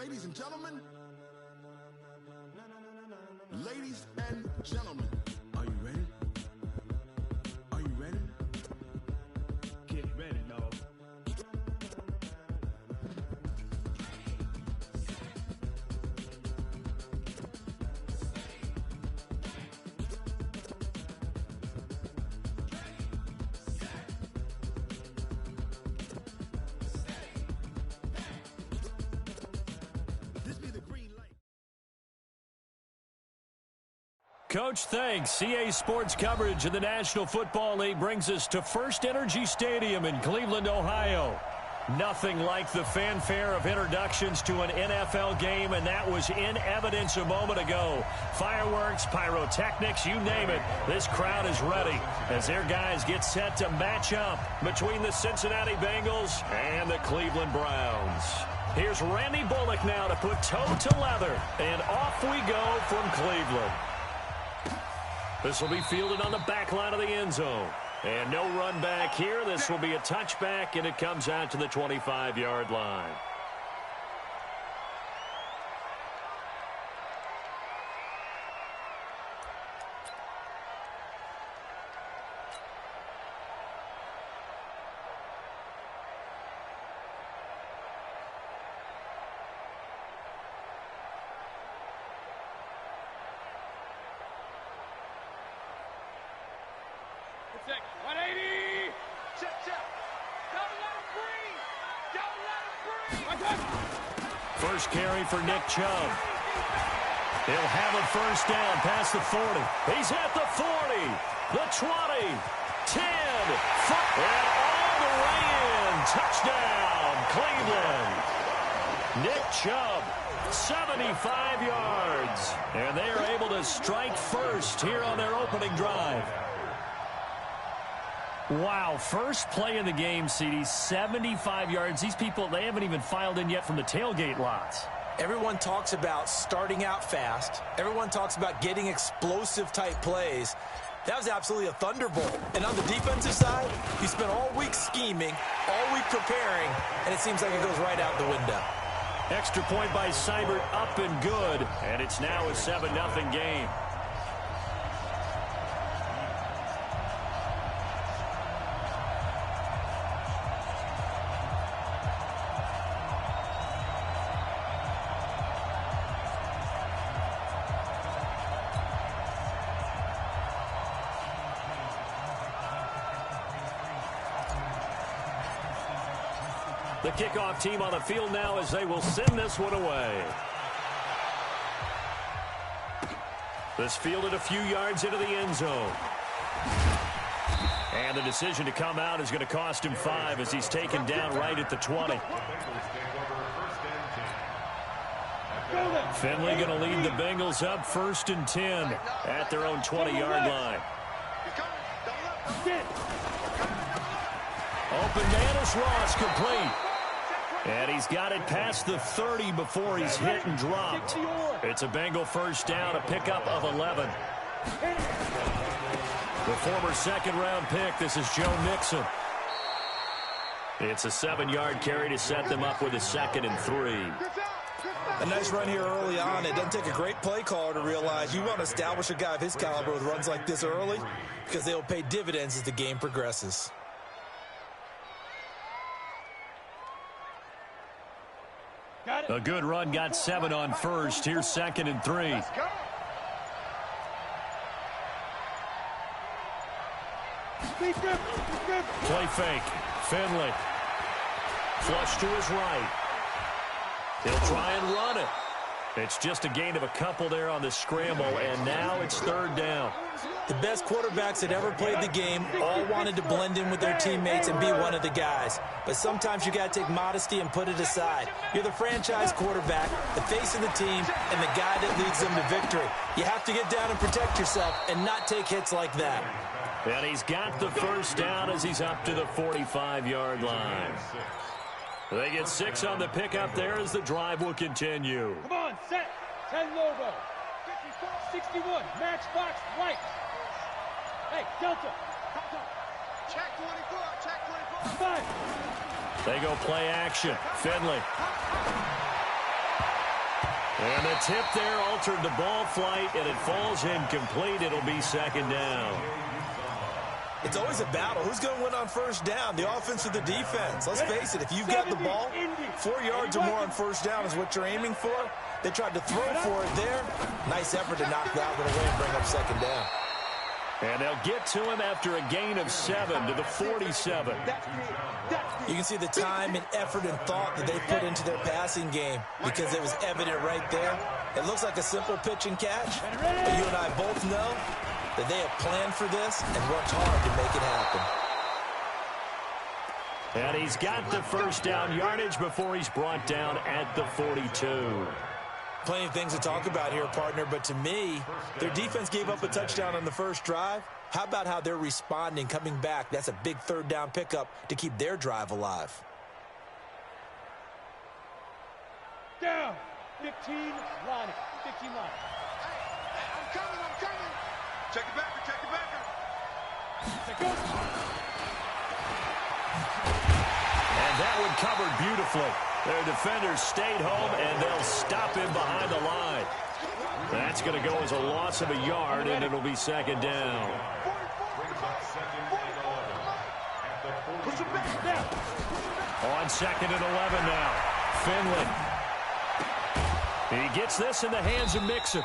Ladies and gentlemen, ladies and gentlemen, are you ready? Are you ready? Get ready, dog. Coach, thanks. CA Sports coverage of the National Football League brings us to First Energy Stadium in Cleveland, Ohio. Nothing like the fanfare of introductions to an NFL game, and that was in evidence a moment ago. Fireworks, pyrotechnics, you name it. This crowd is ready as their guys get set to match up between the Cincinnati Bengals and the Cleveland Browns. Here's Randy Bullock now to put toe to leather, and off we go from Cleveland. This will be fielded on the back line of the end zone. And no run back here. This will be a touchback, and it comes out to the 25-yard line. First carry for Nick Chubb. He'll have a first down past the 40. He's at the 40, the 20, 10, 5, and all the way in. Touchdown, Cleveland. Nick Chubb, 75 yards. And they are able to strike first here on their opening drive. Wow, first play in the game, CD, 75 yards. These people, they haven't even filed in yet from the tailgate lots. Everyone talks about starting out fast. Everyone talks about getting explosive-type plays. That was absolutely a thunderbolt. And on the defensive side, he spent all week scheming, all week preparing, and it seems like it goes right out the window. Extra point by Seibert, up and good, and it's now a 7-0 game. The kickoff team on the field now as they will send this one away. This fielded a few yards into the end zone. And the decision to come out is going to cost him 5 as he's taken down right at the 20. Finley going to lead the Bengals up 1st and 10 at their own 20-yard line. Open man is Ross, complete. And he's got it past the 30 before he's hit and dropped. It's a Bengal first down, a pickup of 11. The former second-round pick, this is Joe Mixon. It's a 7-yard carry to set them up with a 2nd and 3. A nice run here early on. It doesn't take a great play caller to realize you want to establish a guy of his caliber with runs like this early because they will pay dividends as the game progresses. A good run, got 7 on first. Here's 2nd and 3. Play fake. Finley. Flush to his right. He'll try and run it. It's just a gain of a couple there on the scramble, and now it's 3rd down. The best quarterbacks that ever played the game all wanted to blend in with their teammates and be one of the guys. But sometimes you got to take modesty and put it aside. You're the franchise quarterback, the face of the team, and the guy that leads them to victory. You have to get down and protect yourself and not take hits like that. And he's got the first down as he's up to the 45-yard line. They get 6 on the pickup there as the drive will continue. Come on, set. 10 logo. 61, matchbox right. Hey, Delta. Check 24, check 24. 5. They go play action. Finley. And the tip there altered the ball flight, and it falls incomplete. It'll be second down. It's always a battle. Who's going to win on first down, the offense or the defense? Let's face it, if you've got the ball, 4 yards or more on first down is what you're aiming for. They tried to throw for it there. Nice effort to knock that one away and bring up second down. And they'll get to him after a gain of 7 to the 47. You can see the time and effort and thought that they put into their passing game because it was evident right there. It looks like a simple pitch and catch, but you and I both know that they have planned for this and worked hard to make it happen. And he's got the first down yardage before he's brought down at the 42. Plenty of things to talk about here, partner, but to me, their defense gave up a touchdown on the first drive. How about how they're responding, coming back? That's a big third down pickup to keep their drive alive. Down. 15 line. 15 line. I'm coming. Check it back. And that one covered beautifully. Their defenders stayed home, and they'll stop him behind the line. That's going to go as a loss of a yard, and it'll be second down. On second and 11 now. Finley. He gets this in the hands of Mixon.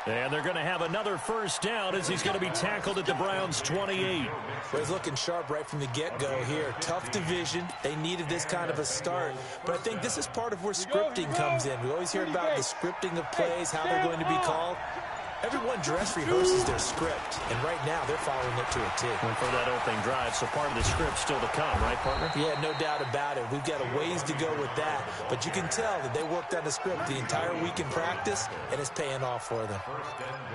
And they're going to have another first down as he's going to be tackled at the Browns' 28. Well, he's looking sharp right from the get-go here. Tough division. They needed this kind of a start. But I think this is part of where scripting comes in. We always hear about the scripting of plays, how they're going to be called. Everyone dress rehearses their script, and right now they're following it to a T. And for that opening drive, so part of the script still to come, right, partner? Yeah, no doubt about it. We've got a ways to go with that, but you can tell that they worked on the script the entire week in practice, and it's paying off for them.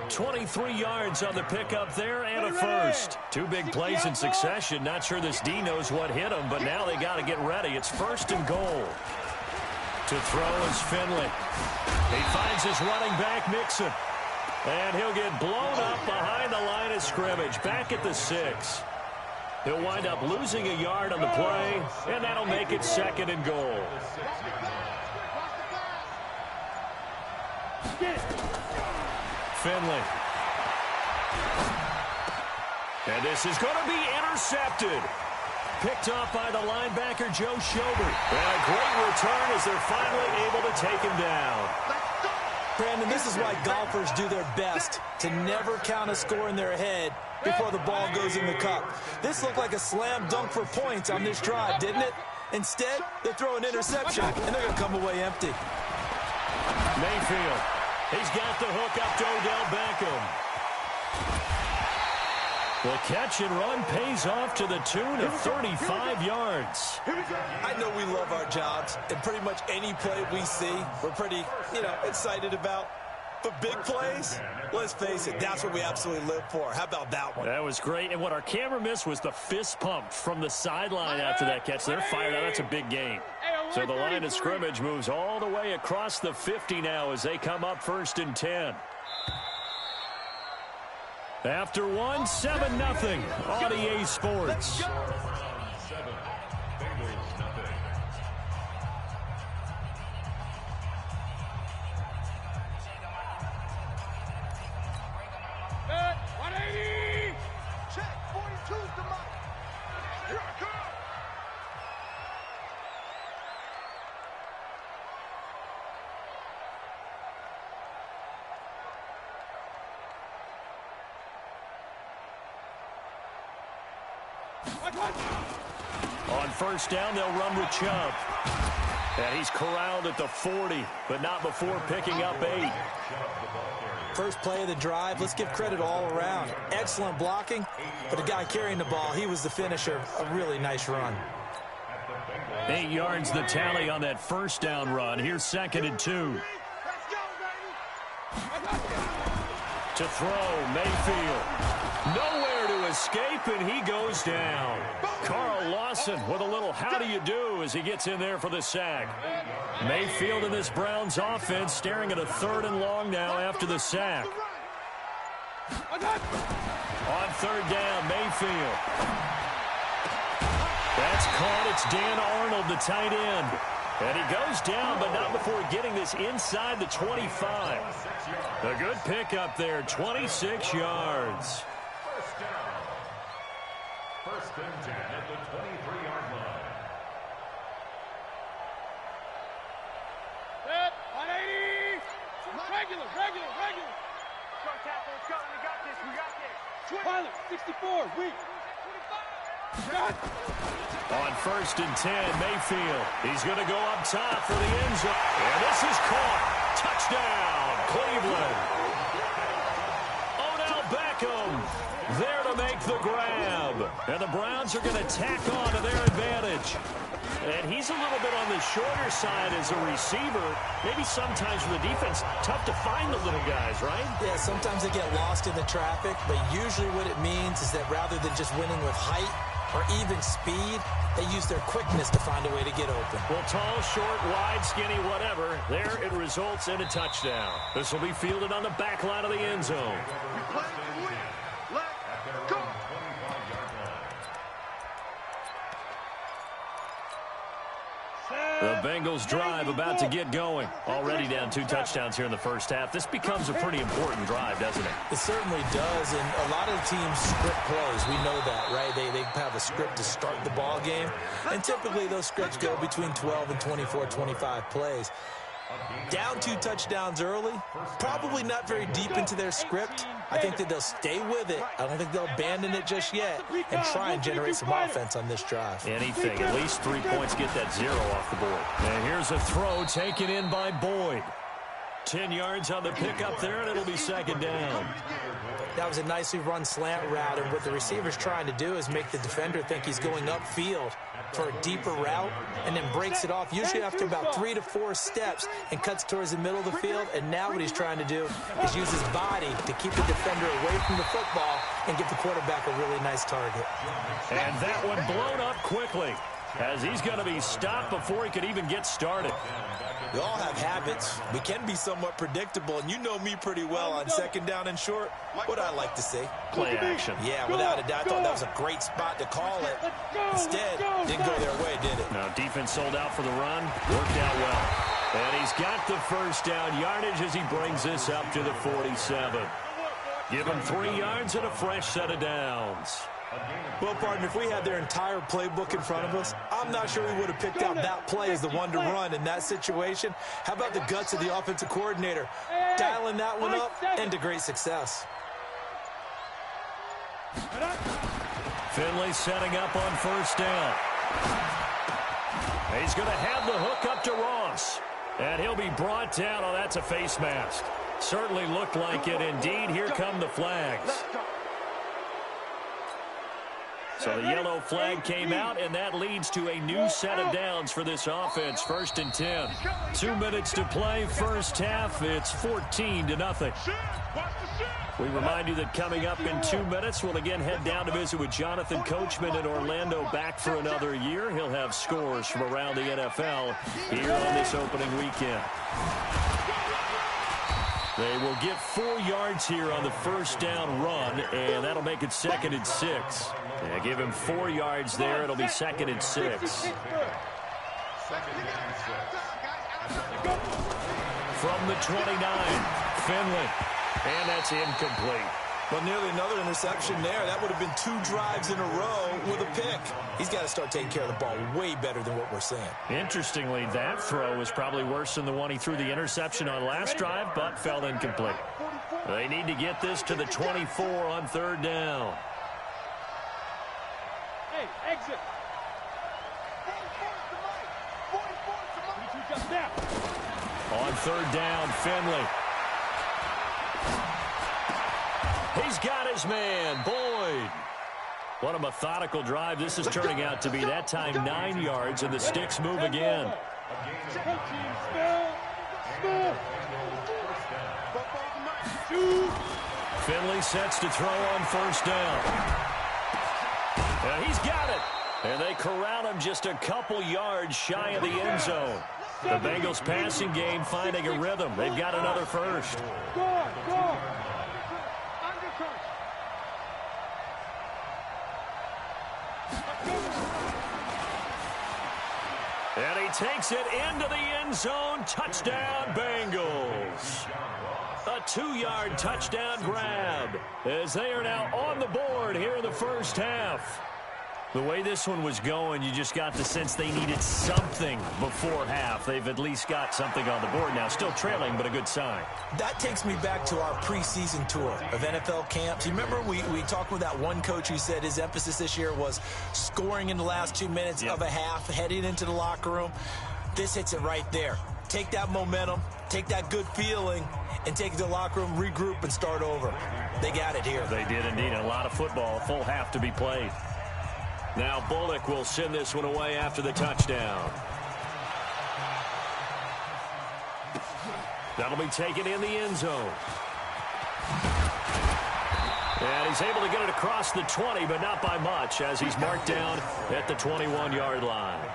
23 yards on the pickup there and a first. 2 big plays in succession. Not sure this D knows what hit him, but now they got to get ready. It's first and goal. To throw is Finley. He finds his running back, Mixon. And he'll get blown up behind the line of scrimmage, back at the 6. He'll wind up losing a yard on the play, and that'll make it second and goal. Finley. And this is going to be intercepted. Picked off by the linebacker, Joe Schobert. And a great return as they're finally able to take him down. Brandon, this is why golfers do their best to never count a score in their head before the ball goes in the cup. This looked like a slam dunk for points on this drive, didn't it? Instead, they throw an interception, and they're going to come away empty. Mayfield. He's got the hook up to Odell Beckham. The catch and run pays off to the tune of 35 yards. I know we love our jobs, and pretty much any play we see, we're pretty, excited about. But big plays, let's face it, that's what we absolutely live for. How about that one? That was great, and what our camera missed was the fist pump from the sideline after that catch. They're fired out. That's a big gain. So the line of scrimmage moves all the way across the 50 now as they come up first and 10. After one, 7-0 on EA Sports. On first down, they'll run with Chubb. And he's corralled at the 40, but not before picking up 8. First play of the drive, let's give credit all around. Excellent blocking, but the guy carrying the ball, he was the finisher. A really nice run. 8 yards the tally on that first down run. Here's second and 2. To throw, Mayfield. Nowhere to escape, and he goes down. Carl Lawson with a little how do you do as he gets in there for the sack. Mayfield in this Browns offense staring at a 3rd and long now after the sack. On third down, Mayfield. That's caught. It's Dan Arnold, the tight end. And he goes down, but not before getting this inside the 25. A good pickup there, 26 yards. First and 10 at the 23-yard line. Set, 180. Regular. Strong tackle, let's go. We got this. Pilot, 64, weak. On first and 10, Mayfield. He's going to go up top for the end zone. And this is caught. Touchdown, Cleveland. Odell Beckham there to make the grab. And the Browns are going to tack on to their advantage. And he's a little bit on the shorter side as a receiver. Maybe sometimes for the defense, tough to find the little guys, right? Yeah, sometimes they get lost in the traffic, but usually what it means is that rather than just winning with height or even speed, they use their quickness to find a way to get open. Well, tall, short, wide, skinny, whatever, there it results in a touchdown. This will be fielded on the back line of the end zone. The Bengals drive about to get going. Already down 2 touchdowns here in the first half. This becomes a pretty important drive, doesn't it? It certainly does, and a lot of the teams script plays. We know that, right? They have a script to start the ball game, and typically those scripts go between 12 and 24, 25 plays. Down 2 touchdowns early, probably not very deep into their script. I think that they'll stay with it. I don't think they'll abandon it just yet and try and generate some offense on this drive. Anything, at least 3 points, get that 0 off the board. And here's a throw taken in by Boyd. 10 yards on the pickup there, and it'll be second down. That was a nicely run slant route, and what the receiver's trying to do is make the defender think he's going upfield for a deeper route and then breaks it off, usually after about 3 to 4 steps, and cuts towards the middle of the field. And now what he's trying to do is use his body to keep the defender away from the football and give the quarterback a really nice target. And that one blown up quickly as he's going to be stopped before he could even get started. We all have habits. We can be somewhat predictable, and you know me pretty well on second down and short. What I like to see? Play action. Yeah, without a doubt. I thought that was a great spot to call it. Instead, didn't go their way, did it? Now, defense sold out for the run. Worked out well. And he's got the first down yardage as he brings this up to the 47. Give him 3 yards and a fresh set of downs. Well, partner, if we had their entire playbook in front of us, I'm not sure we would have picked out that play as the one to run in that situation. How about the guts of the offensive coordinator? Dialing that one up and to great success. Finley setting up on first down. He's going to have the hook up to Ross. And he'll be brought down. Oh, that's a face mask. Certainly looked like it. Indeed, here come the flags. So the yellow flag came out, and that leads to a new set of downs for this offense. First and 10. 2 minutes to play, first half. It's 14-0. We remind you that coming up in 2 minutes, we'll again head down to visit with Jonathan Coachman in Orlando, back for another year. He'll have scores from around the NFL here on this opening weekend. They will get 4 yards here on the first down run, and that'll make it 2nd and 6. Yeah, give him 4 yards there. It'll be 2nd and 6. From the 29, Finley. And that's incomplete. Well, nearly another interception there. That would have been 2 drives in a row with a pick. He's got to start taking care of the ball way better than what we're seeing. Interestingly, that throw was probably worse than the one he threw the interception on last drive, but fell incomplete. They need to get this to the 24 on third down. Hey, exit. On third down, Finley. He's got his man, Boyd. What a methodical drive this is turning out to be. That time 9 yards, and the sticks move again. Finley sets to throw on first down. And he's got it. And they corral him just a couple yards shy of the end zone. The Bengals passing game finding a rhythm. They've got another first. And he takes it into the end zone. Touchdown, Bengals. A 2-yard touchdown grab as they are now on the board here in the first half. The way this one was going, you just got the sense they needed something before half. They've at least got something on the board now. Still trailing, but a good sign. That takes me back to our preseason tour of NFL camps. You remember we talked with that one coach who said his emphasis this year was scoring in the last 2 minutes of a half, heading into the locker room. This hits it right there. Take that momentum, take that good feeling, and take it to the locker room, regroup, and start over. They got it here. They did indeed. A lot of football, a full half to be played. Now Bullock will send this one away after the touchdown. That'll be taken in the end zone. And he's able to get it across the 20, but not by much, as he's marked down at the 21-yard line.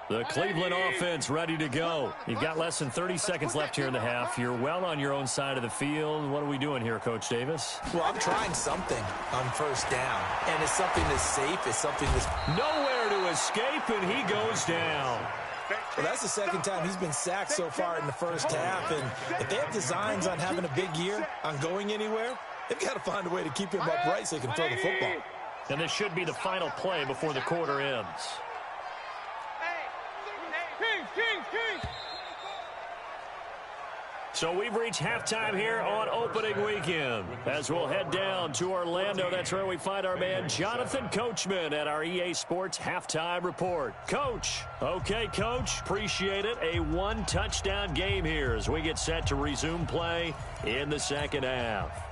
The Cleveland offense ready to go. You've got less than 30 seconds left here in the half. You're well on your own side of the field. What are we doing here, Coach Davis? Well, I'm trying something on first down. And it's something that's safe. It's something that's nowhere to escape, and he goes down. Well, that's the second time he's been sacked so far in the first half. And if they have designs on having a big year, on going anywhere, they've got to find a way to keep him upright so he can throw the football. And this should be the final play before the quarter ends. So we've reached halftime here on opening weekend. As we'll head down to Orlando, that's where we find our man Jonathan Coachman at our EA Sports Halftime Report. Coach. Okay, Coach. Appreciate it. A one-touchdown game here as we get set to resume play in the second half.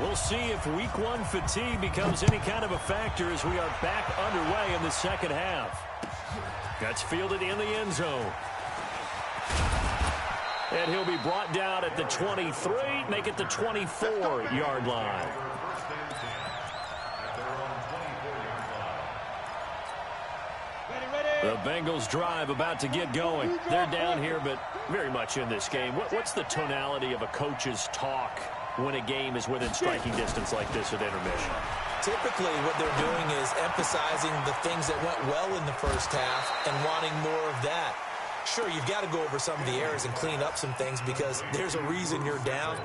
We'll see if week one fatigue becomes any kind of a factor as we are back underway in the second half. That's fielded in the end zone. And he'll be brought down at the 23, make it the 24-yard line. The Bengals drive about to get going. They're down here, but very much in this game. What's the tonality of a coach's talk when a game is within striking distance like this at intermission? Typically, what they're doing is emphasizing the things that went well in the first half and wanting more of that. Sure, you've got to go over some of the errors and clean up some things because there's a reason you're down.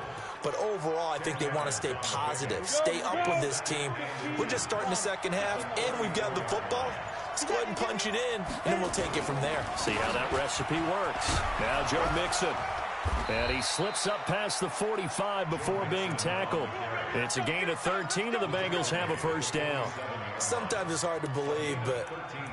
But overall, I think they want to stay positive, stay up with this team. We're just starting the second half, and we've got the football. Let's go ahead and punch it in, and then we'll take it from there. See how that recipe works. Now Joe Mixon. And he slips up past the 45 before being tackled. It's a gain of 13, and the Bengals have a first down. Sometimes it's hard to believe, but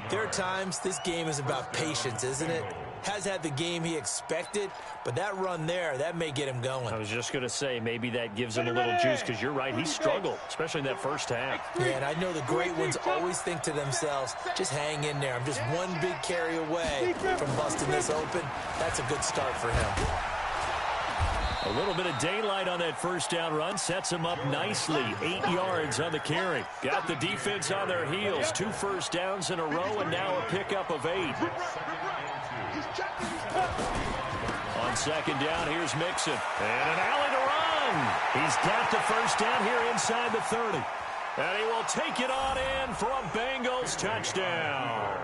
there are times this game is about patience, isn't it? Has had the game he expected, but that run there, that may get him going. I was just going to say, maybe that gives him a little juice, because you're right, he struggled, especially in that first half. Yeah, and I know the great ones always think to themselves, just hang in there. I'm just one big carry away from busting this open. That's a good start for him. A little bit of daylight on that first down run sets him up nicely. 8 yards on the carry. Got the defense on their heels. 2 first downs in a row, and now a pickup of 8. On second down, here's Mixon. And an alley to run. He's got the first down here inside the 30. And he will take it on in for a Bengals touchdown.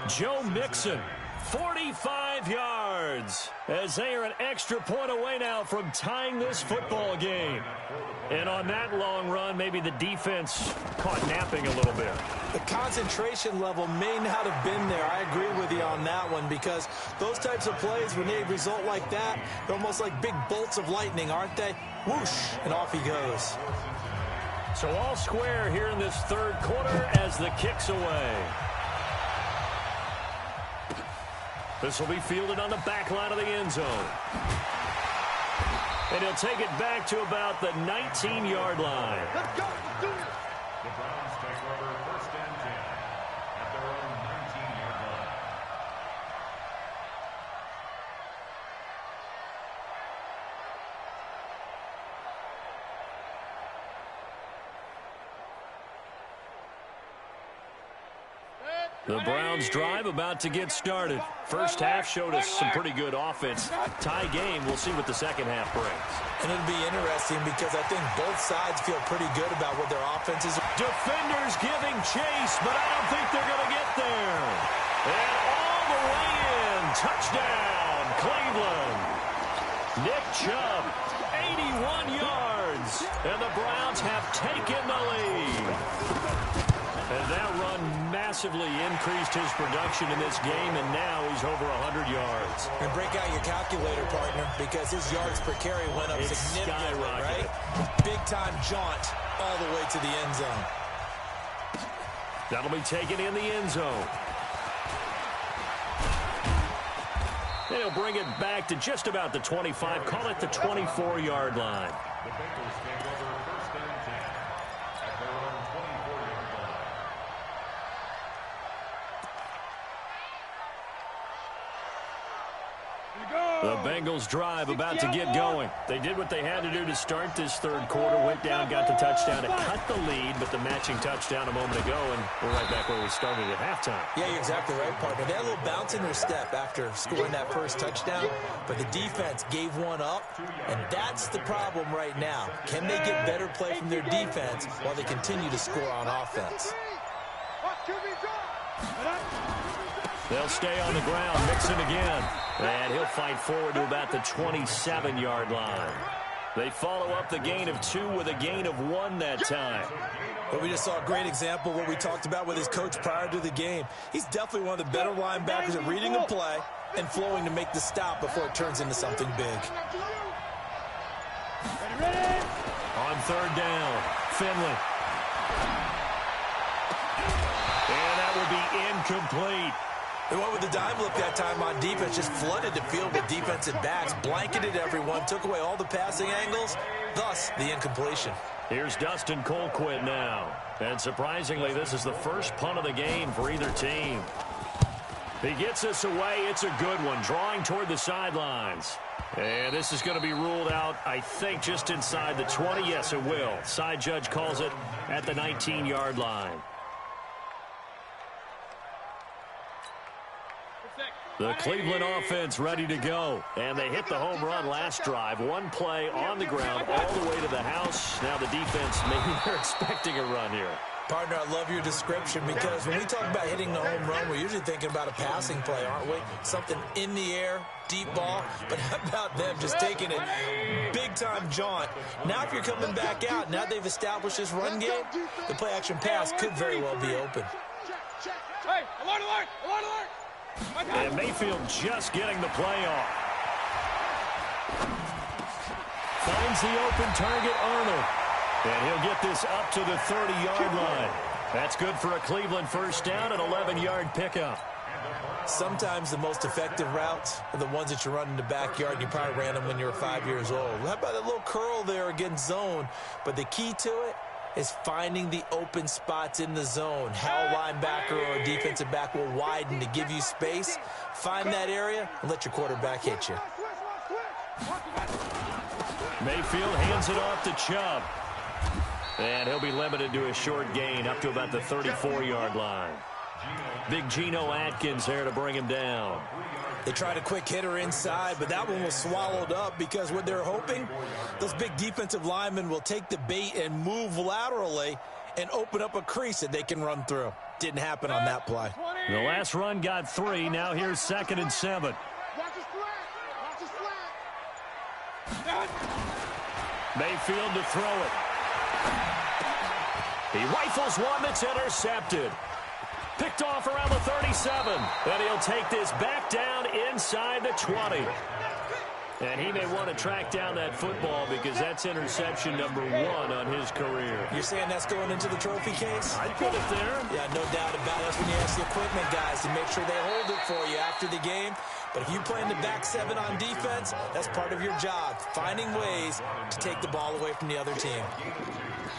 Joe Mixon. 45 yards as they are an extra point away now from tying this football game. And on that long run, maybe the defense caught napping a little bit. The concentration level may not have been there. I agree with you on that one because those types of plays, when they result like that, they're almost like big bolts of lightning, aren't they? Whoosh, and off he goes. So all square here in this third quarter as the kick's away. This will be fielded on the back line of the end zone. And he'll take it back to about the 19-yard line. Let's go. Let's do it. The Browns take over first and 10 at their own 19-yard line. The Browns drive about to get started. First half showed us some pretty good offense. Tie game, we'll see what the second half brings. And it'll be interesting because I think both sides feel pretty good about what their offense is. Defenders giving chase, but I don't think they're going to get there. And all the way in. Touchdown, Cleveland. Nick Chubb, 81 yards. And the Browns have taken the lead. And that run massively increased his production in this game, and now he's over 100 yards. And break out your calculator, partner, because his yards per carry went up significantly, right? Big-time jaunt all the way to the end zone. That'll be taken in the end zone. They'll bring it back to just about the 25. Call it the 24-yard line. The Bengals take over first and 10 at their own 24-yard line. The Bengals drive about to get going. They did what they had to do to start this third quarter. Went down, got the touchdown to cut the lead, but the matching touchdown a moment ago, and we're right back where we started at halftime. Yeah, you're exactly right, partner. They had a little bounce in their step after scoring that first touchdown, but the defense gave one up, and that's the problem right now. Can they get better play from their defense while they continue to score on offense? They'll stay on the ground, Mixon again. And he'll fight forward to about the 27-yard line. They follow up the gain of 2 with a gain of 1 that time. But we just saw a great example of what we talked about with his coach prior to the game. He's definitely one of the better linebackers at reading a play and flowing to make the stop before it turns into something big. On third down, Finley. And that will be incomplete. They went with the dime look that time on defense, just flooded the field with defensive backs, blanketed everyone, took away all the passing angles, thus the incompletion. Here's Dustin Colquitt now. And surprisingly, this is the first punt of the game for either team. He gets this away. It's a good one, drawing toward the sidelines. And this is going to be ruled out, I think, just inside the 20. Yes, it will. Side judge calls it at the 19-yard line. The Cleveland offense ready to go. And they hit the home run last drive. One play on the ground all the way to the house. Now the defense, maybe they're expecting a run here. Partner, I love your description because when we talk about hitting the home run, we're usually thinking about a passing play, aren't we? Something in the air, deep ball. But how about them just taking it big-time jaunt? Now if you're coming back out, now they've established this run game, the play-action pass could very well be open. Hey, alert, alert, alert, alert! And Mayfield just getting the play off. Finds the open target, Arnold. And he'll get this up to the 30-yard line. That's good for a Cleveland first down, an 11-yard pickup. Sometimes the most effective routes are the ones that you run in the backyard. You probably ran them when you were 5 years old. How about that little curl there against zone? But the key to it is finding the open spots in the zone. How a linebacker or a defensive back will widen to give you space. Find that area and let your quarterback hit you. Mayfield hands it off to Chubb. And he'll be limited to a short gain up to about the 34-yard line. Big Geno Atkins there to bring him down. They tried a quick hitter inside, but that one was swallowed up because what they're hoping, those big defensive linemen will take the bait and move laterally and open up a crease that they can run through. Didn't happen on that play. The last run got 3. Now here's 2nd and 7. Mayfield to throw it. He rifles one that's intercepted. Picked off around the 37. And he'll take this back down inside the 20. And he may want to track down that football because that's interception number 1 on his career. You're saying that's going into the trophy case? I'd put it there. Yeah, no doubt about it. That's when you ask the equipment guys to make sure they hold it for you after the game. But if you play in the back 7 on defense, that's part of your job, finding ways to take the ball away from the other team.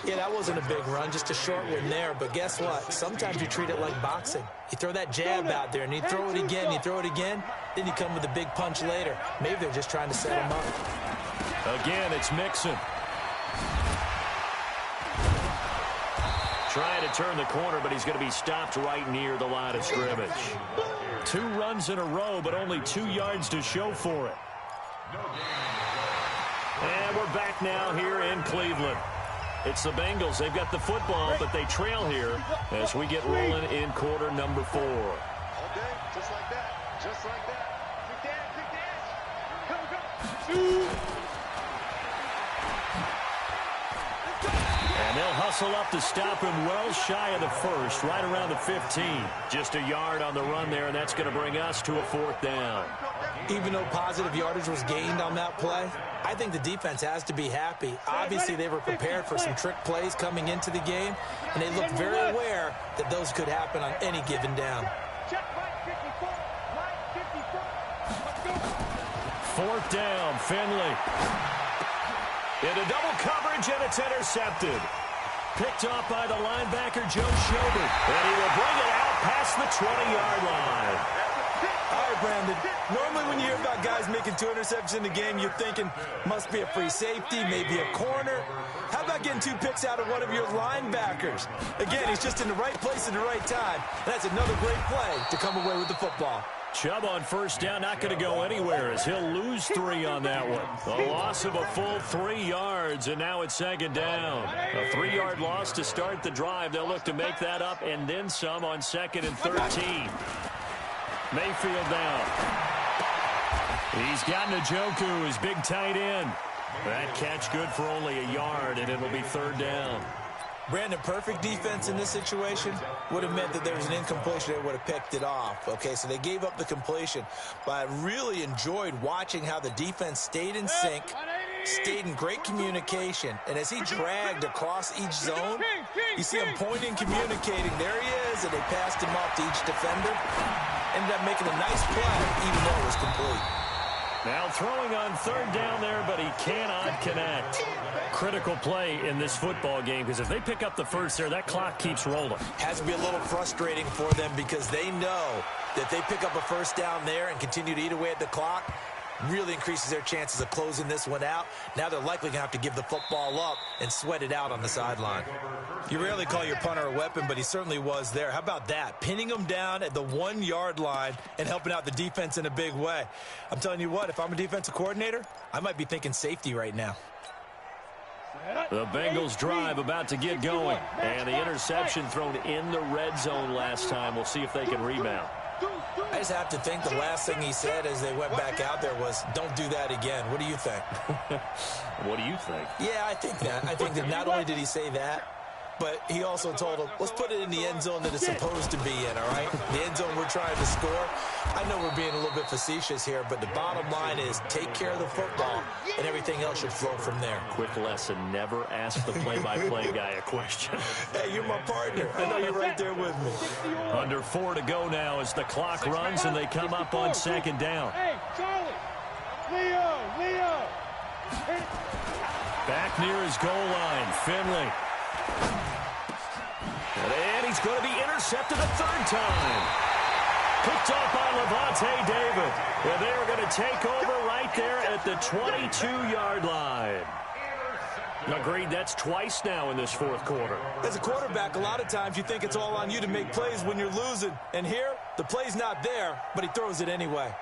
Yeah, that wasn't a big run, just a short one there. But guess what? Sometimes you treat it like boxing. You throw that jab out there, and you throw it again, then you come with a big punch later. Maybe they're just trying to set him up. Again, it's Mixon. Trying to turn the corner, but he's going to be stopped right near the line of scrimmage. 2 runs in a row, but only 2 yards to show for it. And we're back now here in Cleveland. It's the Bengals. They've got the football, but they trail here as we get rolling in quarter number 4. All day, just like that. Just like that. Big dance, big dance. Come, come. And they'll hustle up to stop him well shy of the first, right around the 15. Just a yard on the run there, and that's going to bring us to a 4th down. Even though positive yardage was gained on that play, I think the defense has to be happy. Obviously, they were prepared for some trick plays coming into the game, and they looked very aware that those could happen on any given down. Check right 54. Right 54. Let's go. 4th down, Finley. Into double coverage, and it's intercepted. Picked off by the linebacker, Joe Schobert. And he will bring it out past the 20-yard line. All right, Brandon. Normally when you hear about guys making 2 interceptions in the game, you're thinking must be a free safety, maybe a corner. How about getting 2 picks out of one of your linebackers? Again, he's just in the right place at the right time. That's another great play to come away with the football. Chubb on 1st down, not going to go anywhere as he'll lose 3 on that one. A loss of a full 3 yards, and now it's 2nd down. A 3-yard loss to start the drive. They'll look to make that up and then some on 2nd and 13. Mayfield down. He's got Njoku, his big tight end. That catch good for only a yard, and it'll be 3rd down. Brandon, perfect defense in this situation would have meant that there was an incompletion. They would have picked it off. Okay, so they gave up the completion. But I really enjoyed watching how the defense stayed in sync, stayed in great communication. And as he dragged across each zone, you see him pointing, communicating. There he is, and they passed him off to each defender. Ended up making a nice play, even though it was complete. Now throwing on 3rd down there, but he cannot connect. Critical play in this football game, because if they pick up the first there, that clock keeps rolling. Has to be a little frustrating for them because they know that they pick up a 1st down there and continue to eat away at the clock, really increases their chances of closing this one out. Now they're likely going to have to give the football up and sweat it out on the sideline. You rarely call your punter a weapon, but he certainly was there. How about that? Pinning him down at the 1-yard line and helping out the defense in a big way. I'm telling you what, if I'm a defensive coordinator, I might be thinking safety right now. The Bengals drive about to get going, and the interception thrown in the red zone last time. We'll see if they can rebound. I just have to think the last thing he said as they went back out there was, don't do that again. What do you think? What do you think? Yeah, I think that. I think that not only did he say that, but he also told him, let's put it in the end zone that it's supposed to be in, all right? The end zone we're trying to score. I know we're being a little bit facetious here, but the bottom line is take care of the football, and everything else should flow from there. Quick lesson, never ask the play-by-play guy a question. Hey, you're my partner. I know you're right there with me. Under 4 to go now as the clock runs, and they come up on 2nd down. Hey, Charlie. Leo. Back near his goal line, Finley. And he's going to be intercepted a 3rd time. Picked off by Levante David. And they are going to take over right there at the 22-yard line. Agreed, that's twice now in this 4th quarter. As a quarterback, a lot of times you think it's all on you to make plays when you're losing. And here, the play's not there, but he throws it anyway.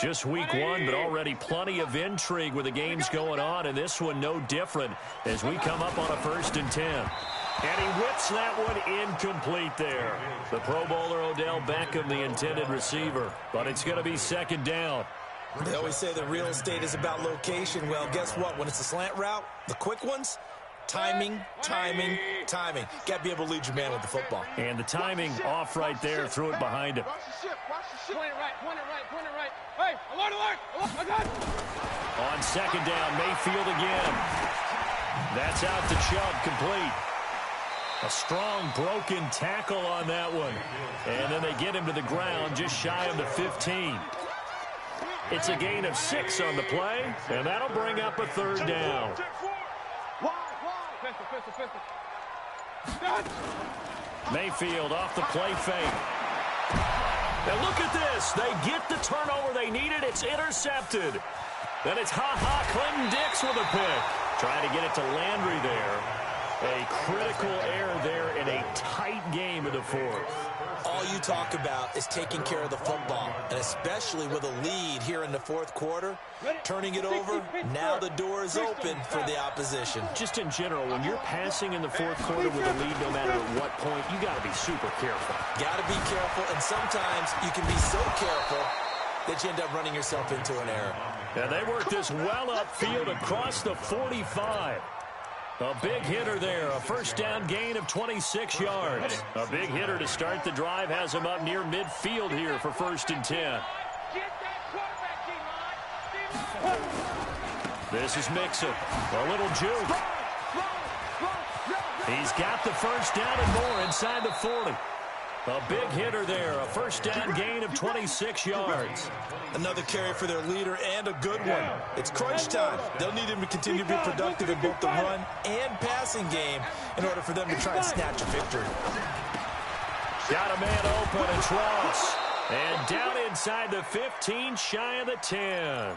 Just week 1, but already plenty of intrigue with the games going on, and this one no different as we come up on a 1st and 10. And he whips that one incomplete there. The Pro Bowler Odell Beckham, the intended receiver, but it's going to be 2nd down. They always say the real estate is about location. Well, guess what? When it's a slant route, the quick ones, timing. Got to be able to lead your man with the football. And the timing off right there, threw it behind him. Watch the ship. Point it right. Hey, alert. I got it. On 2nd down, Mayfield again. That's out to Chubb, complete. A strong broken tackle on that one. And then they get him to the ground just shy of the 15. It's a gain of 6 on the play, and that'll bring up a 3rd down. Mayfield off the play fake. And look at this. They get the turnover they needed. It's intercepted. Then it's Clinton-Dix with a pick. Trying to get it to Landry there. A critical error there in a tight game of the fourth. All you talk about is taking care of the football, and especially with a lead here in the fourth quarter, turning it over, now the door is open for the opposition. Just in general, when you're passing in the fourth quarter with a lead, no matter at what point, you got to be super careful. Got to be careful, and sometimes you can be so careful that you end up running yourself into an error. And they work this well upfield across the 45. A big hitter there, a first down gain of 26 yards. A big hitter to start the drive has him up near midfield here for 1st and 10. This is Mixon, a little juke. He's got the first down and more inside the 40. A big hitter there, a first down gain of 26 yards. Another carry for their leader and a good one. It's crunch time. They'll need him to continue to be productive in both the run and passing game in order for them to try and snatch a victory. Got a man open, it's Ross. And down inside the 15, shy of the 10.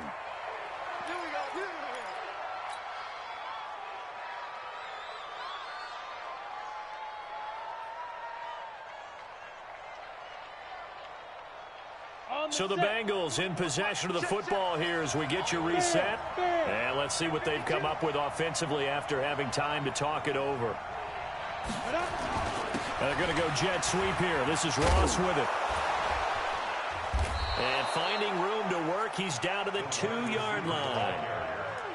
So the Bengals in possession of the football here as we get you reset. And let's see what they've come up with offensively after having time to talk it over. And they're going to go jet sweep here. This is Ross with it. And finding room to work, he's down to the 2-yard line.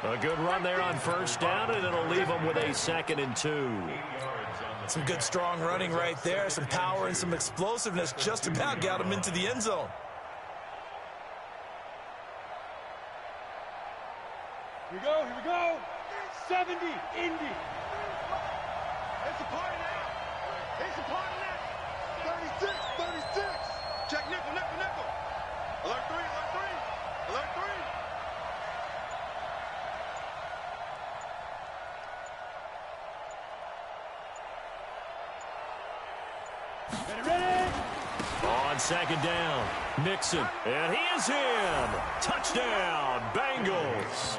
A good run there on first down, and it'll leave him with a 2nd and 2. Some good strong running right there. Some power and some explosiveness just about got him into the end zone. Here we go. 70, Indy. It's a party now. It's a party now. 36. Check nickel. Alert 3. Alert 3. Ready. On 2nd down, Mixon, and he is in. Touchdown, Bengals.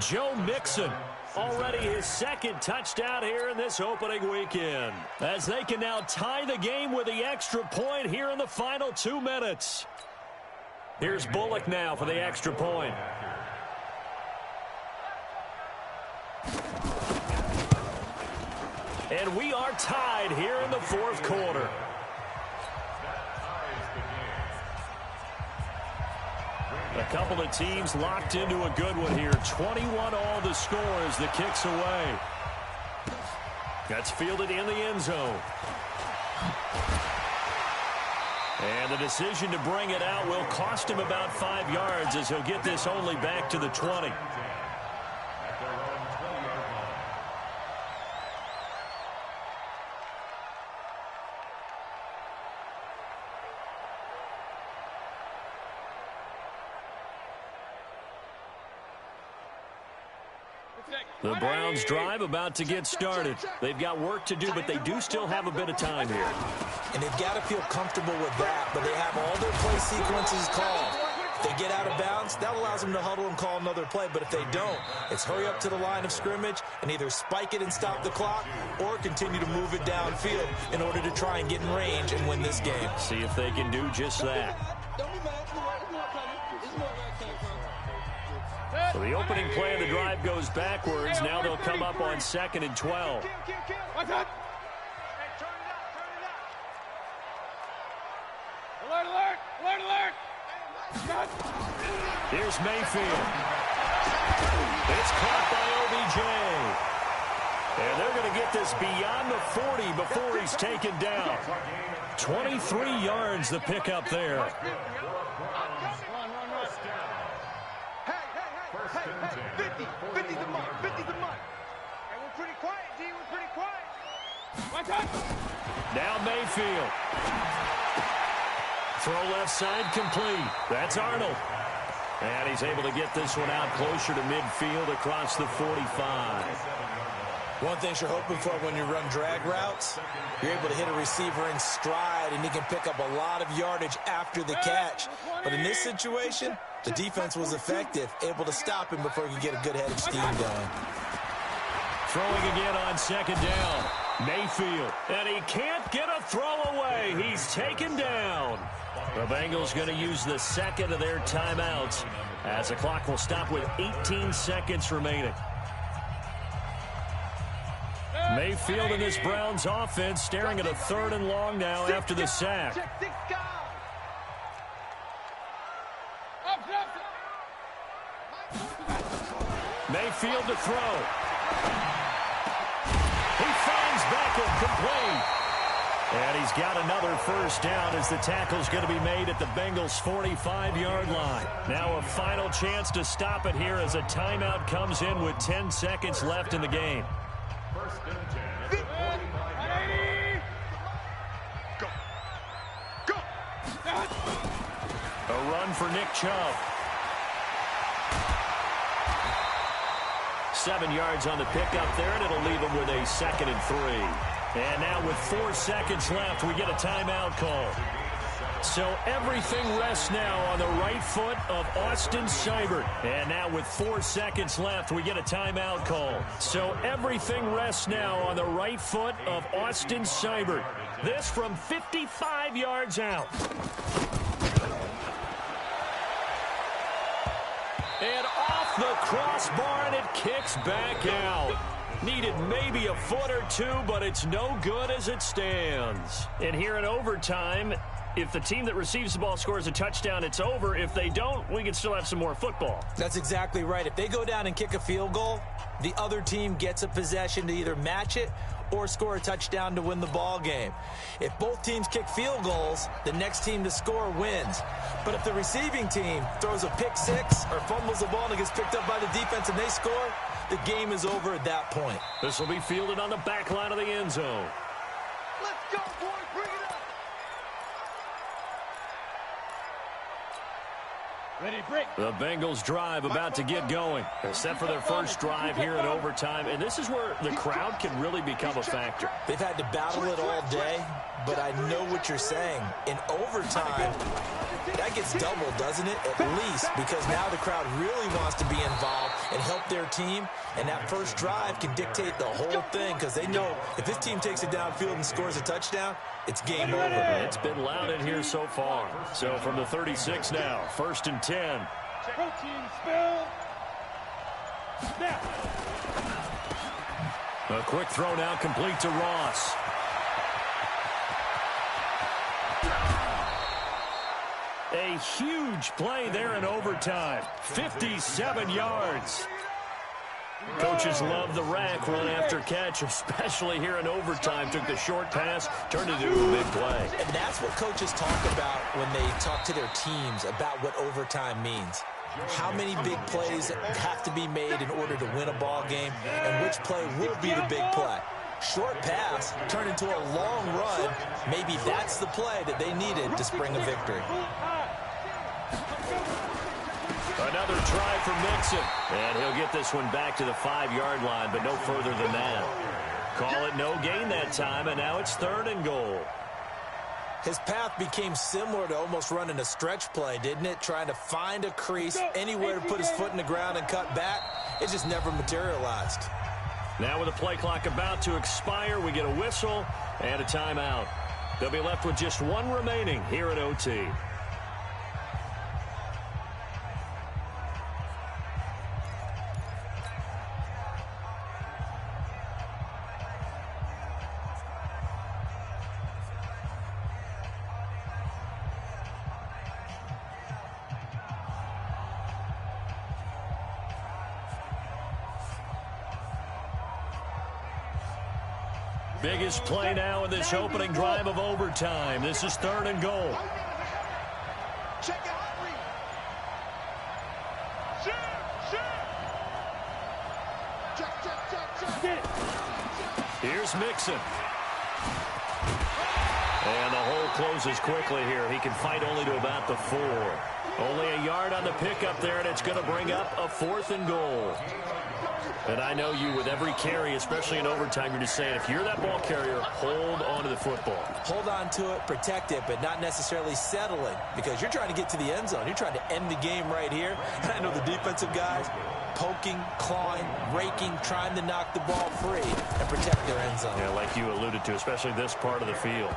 Joe Mixon, already his 2nd touchdown here in this opening weekend, as they can now tie the game with the extra point here in the final 2 minutes. Here's Bullock now for the extra point. And we are tied here in the fourth quarter. A couple of teams locked into a good one here. 21 all the score as the kick's away. That's fielded in the end zone. And the decision to bring it out will cost him about 5 yards as he'll get this only back to the 20. The Browns drive about to get started. They've got work to do, but they do still have a bit of time here. And they've got to feel comfortable with that, but they have all their play sequences called. If they get out of bounds, that allows them to huddle and call another play, but if they don't, it's hurry up to the line of scrimmage and either spike it and stop the clock or continue to move it downfield in order to try and get in range and win this game. See if they can do just that. So the opening play of the drive goes backwards. Now they'll come up on 2nd and 12. Alert! Here's Mayfield. It's caught by OBJ. And they're going to get this beyond the 40 before he's taken down. 23 yards the pickup there. Hey, 50's a month. Hey, we're pretty quiet, D. We're pretty quiet. Now Mayfield. Throw left side complete. That's Arnold. And he's able to get this one out closer to midfield across the 45. One thing you're hoping for when you run drag routes, you're able to hit a receiver in stride, and he can pick up a lot of yardage after the catch. But in this situation, the defense was effective, able to stop him before he could get a good head of steam going. Throwing again on second down. Mayfield, and he can't get a throw away. He's taken down. The Bengals going to use the second of their timeouts as the clock will stop with 18 seconds remaining. Mayfield in this Browns offense staring at a 3rd and long now after the sack. Mayfield to throw. He finds Beckham complete. And he's got another first down as the tackle's going to be made at the Bengals' 45-yard line. Now a final chance to stop it here as a timeout comes in with 10 seconds left in the game. First and 10 at the 45. Go. A run for Nick Chubb. 7 yards on the pickup there, and it'll leave him with a 2nd and 3. And now with 4 seconds left, we get a timeout call. So everything rests now on the right foot of Austin Seibert. And now with 4 seconds left, we get a timeout call. So everything rests now on the right foot of Austin Seibert. This from 55 yards out. And off the crossbar, and it kicks back out. Needed maybe a foot or two, but it's no good as it stands. And here in overtime, if the team that receives the ball scores a touchdown, it's over. If they don't, we can still have some more football. That's exactly right. If they go down and kick a field goal, the other team gets a possession to either match it or score a touchdown to win the ball game. If both teams kick field goals, the next team to score wins. But if the receiving team throws a pick six or fumbles the ball and it gets picked up by the defense and they score, the game is over at that point. This will be fielded on the back line of the end zone. Let's go, boys. Bring it up. Ready, break. The Bengals drive about to get going. They're set for their first drive here in overtime, and this is where the crowd can really become a factor. They've had to battle it all day, but I know what you're saying. In overtime, that gets doubled, doesn't it? At least, because now the crowd really wants to be involved and help their team, and that first drive can dictate the whole thing because they know if this team takes it downfield and scores a touchdown, it's game over. It's been loud in here so far. So from the 36 now, 1st and 10. Protein spill. Snap. A quick throw now complete to Ross. A huge play there in overtime. 57 yards. Coaches love the rack run after catch, especially here in overtime. Took the short pass, turned it into a big play. And that's what coaches talk about when they talk to their teams about what overtime means. How many big plays have to be made in order to win a ball game, and which play will be the big play. Short pass turned into a long run. Maybe that's the play that they needed to spring a victory. Another try for Mixon. And he'll get this one back to the 5-yard line, but no further than that. Call it no gain that time, and now it's 3rd and goal. His path became similar to almost running a stretch play, didn't it? Trying to find a crease, anywhere to put his foot in the ground and cut back. It just never materialized. Now with the play clock about to expire, we get a whistle and a timeout. They'll be left with just one remaining here at OT. Biggest play now in this opening drive of overtime. This is 3rd and goal. Check it out. Check. Here's Mixon. And the hole closes quickly here. He can fight only to about the 4. Only a yard on the pickup there, and it's going to bring up a 4th and goal. And I know you, with every carry, especially in overtime, you're just saying, if you're that ball carrier, hold on to the football. Hold on to it, protect it, but not necessarily settling, because you're trying to get to the end zone. You're trying to end the game right here. And I know the defensive guys poking, clawing, raking, trying to knock the ball free and protect their end zone. Yeah, like you alluded to, especially this part of the field.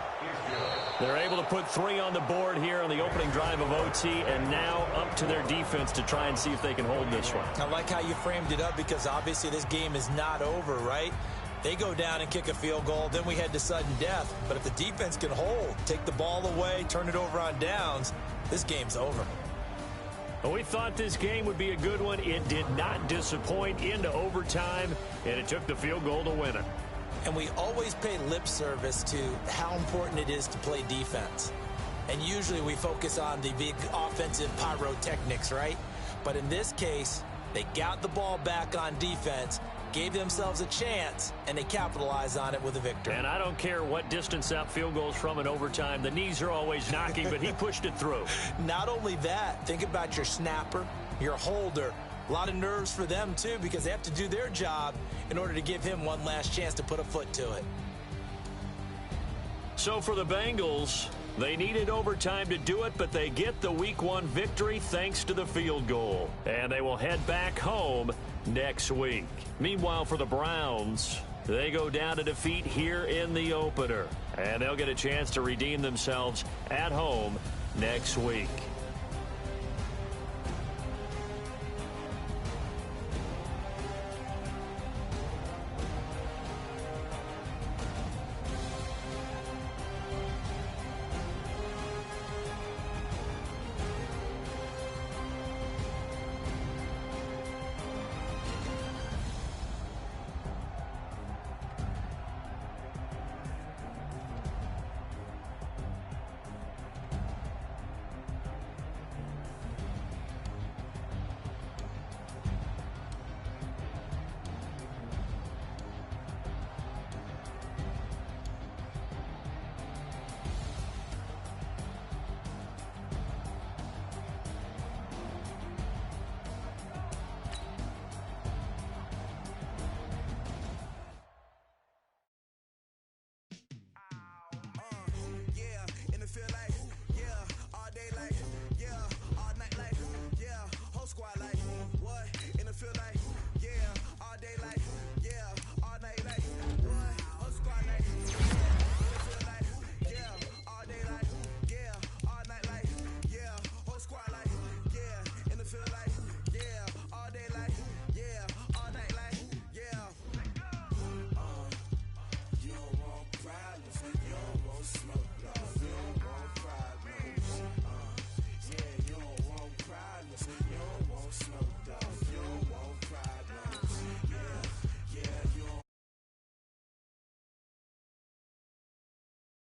They're able to put 3 on the board here on the opening drive of OT, and now up to their defense to try and see if they can hold this one. I like how you framed it up, because obviously this game is not over, right? They go down and kick a field goal, then we head to sudden death. But if the defense can hold, take the ball away, turn it over on downs, this game's over. Well, we thought this game would be a good one. It did not disappoint into overtime, and it took the field goal to win it. And we always pay lip service to how important it is to play defense. And usually we focus on the big offensive pyrotechnics, right? But in this case, they got the ball back on defense, gave themselves a chance, and they capitalized on it with a victory. And I don't care what distance out field goals from in overtime. The knees are always knocking, but he pushed it through. Not only that, think about your snapper, your holder. A lot of nerves for them, too, because they have to do their job in order to give him one last chance to put a foot to it. So for the Bengals, they needed overtime to do it, but they get the Week 1 victory thanks to the field goal. And they will head back home next week. Meanwhile, for the Browns, they go down to defeat here in the opener. And they'll get a chance to redeem themselves at home next week.